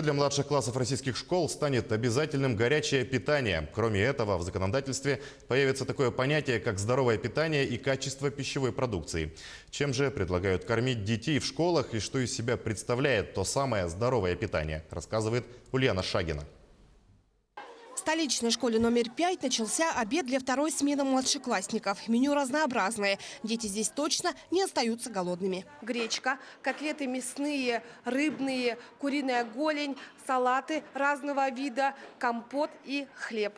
для младших классов российских школ станет обязательным горячее питание. Кроме этого, в законодательстве появится такое понятие, как здоровое питание и качество пищевой продукции. Чем же предлагают кормить детей в школах и что из себя представляет то самое здоровое питание, рассказывает Ульяна Шагина. В столичной школе номер 5 начался обед для второй смены младшеклассников. Меню разнообразное. Дети здесь точно не остаются голодными. Гречка, котлеты мясные, рыбные, куриная голень, салаты разного вида, компот и хлеб.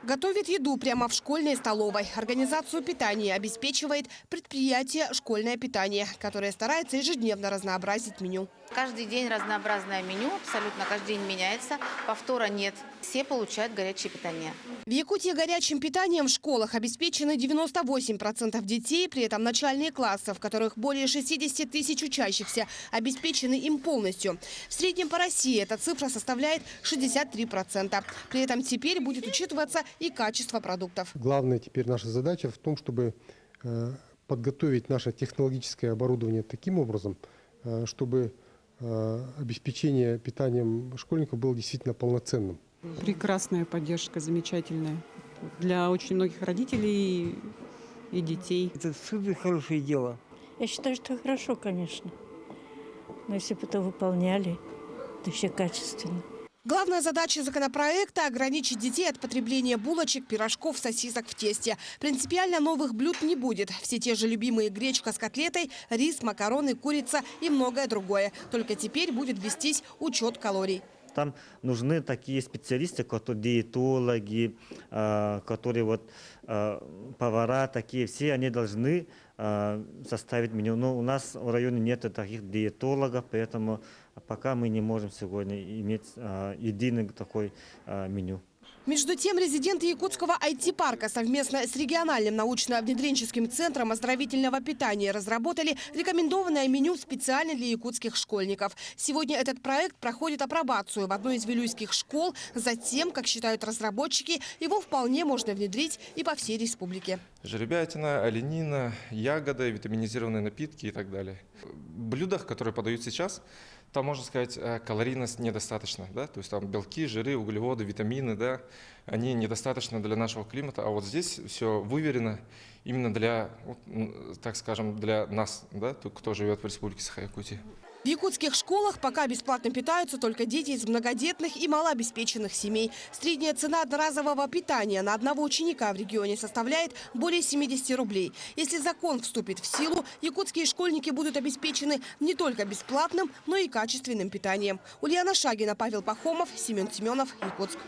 Готовит еду прямо в школьной столовой. Организацию питания обеспечивает предприятие «Школьное питание», которое старается ежедневно разнообразить меню. Каждый день разнообразное меню, абсолютно каждый день меняется, повтора нет. Все получают горячее питание. В Якутии горячим питанием в школах обеспечены 98% детей, при этом начальные классы, в которых более 60 тысяч учащихся, обеспечены им полностью. В среднем по России эта цифра составляет 63%. При этом теперь будет учитываться и качество продуктов. Главная теперь наша задача в том, чтобы подготовить наше технологическое оборудование таким образом, чтобы обеспечение питанием школьников было действительно полноценным. Прекрасная поддержка, замечательная. Для очень многих родителей и детей. Это супер хорошее дело. Я считаю, что хорошо, конечно. Но если бы это выполняли, то еще качественно. Главная задача законопроекта – ограничить детей от потребления булочек, пирожков, сосисок в тесте. Принципиально новых блюд не будет. Все те же любимые гречка с котлетой, рис, макароны, курица и многое другое. Только теперь будет вестись учет калорий. Там нужны такие специалисты, которые диетологи, которые повара такие, все они должны составить меню. Но у нас в районе нет таких диетологов, поэтому пока мы не можем сегодня иметь единый такой меню. Между тем, резиденты якутского IT-парка совместно с региональным научно-внедренческим центром оздоровительного питания разработали рекомендованное меню специально для якутских школьников. Сегодня этот проект проходит апробацию в одной из вилюйских школ. Затем, как считают разработчики, его вполне можно внедрить и по всей республике. Жеребятина, оленина, ягоды, витаминизированные напитки и так далее. В блюдах, которые подают сейчас, там, можно сказать, калорийность недостаточно. Да? То есть там белки, жиры, углеводы, витамины, да, они недостаточно для нашего климата. А вот здесь все выверено именно для, так скажем, для нас, да, кто живет в Республике Саха-Якутия. В якутских школах пока бесплатно питаются только дети из многодетных и малообеспеченных семей. Средняя цена одноразового питания на одного ученика в регионе составляет более 70 рублей. Если закон вступит в силу, якутские школьники будут обеспечены не только бесплатным, но и качественным питанием. Ульяна Шагина, Павел Пахомов, Семен Семенов, Якутск.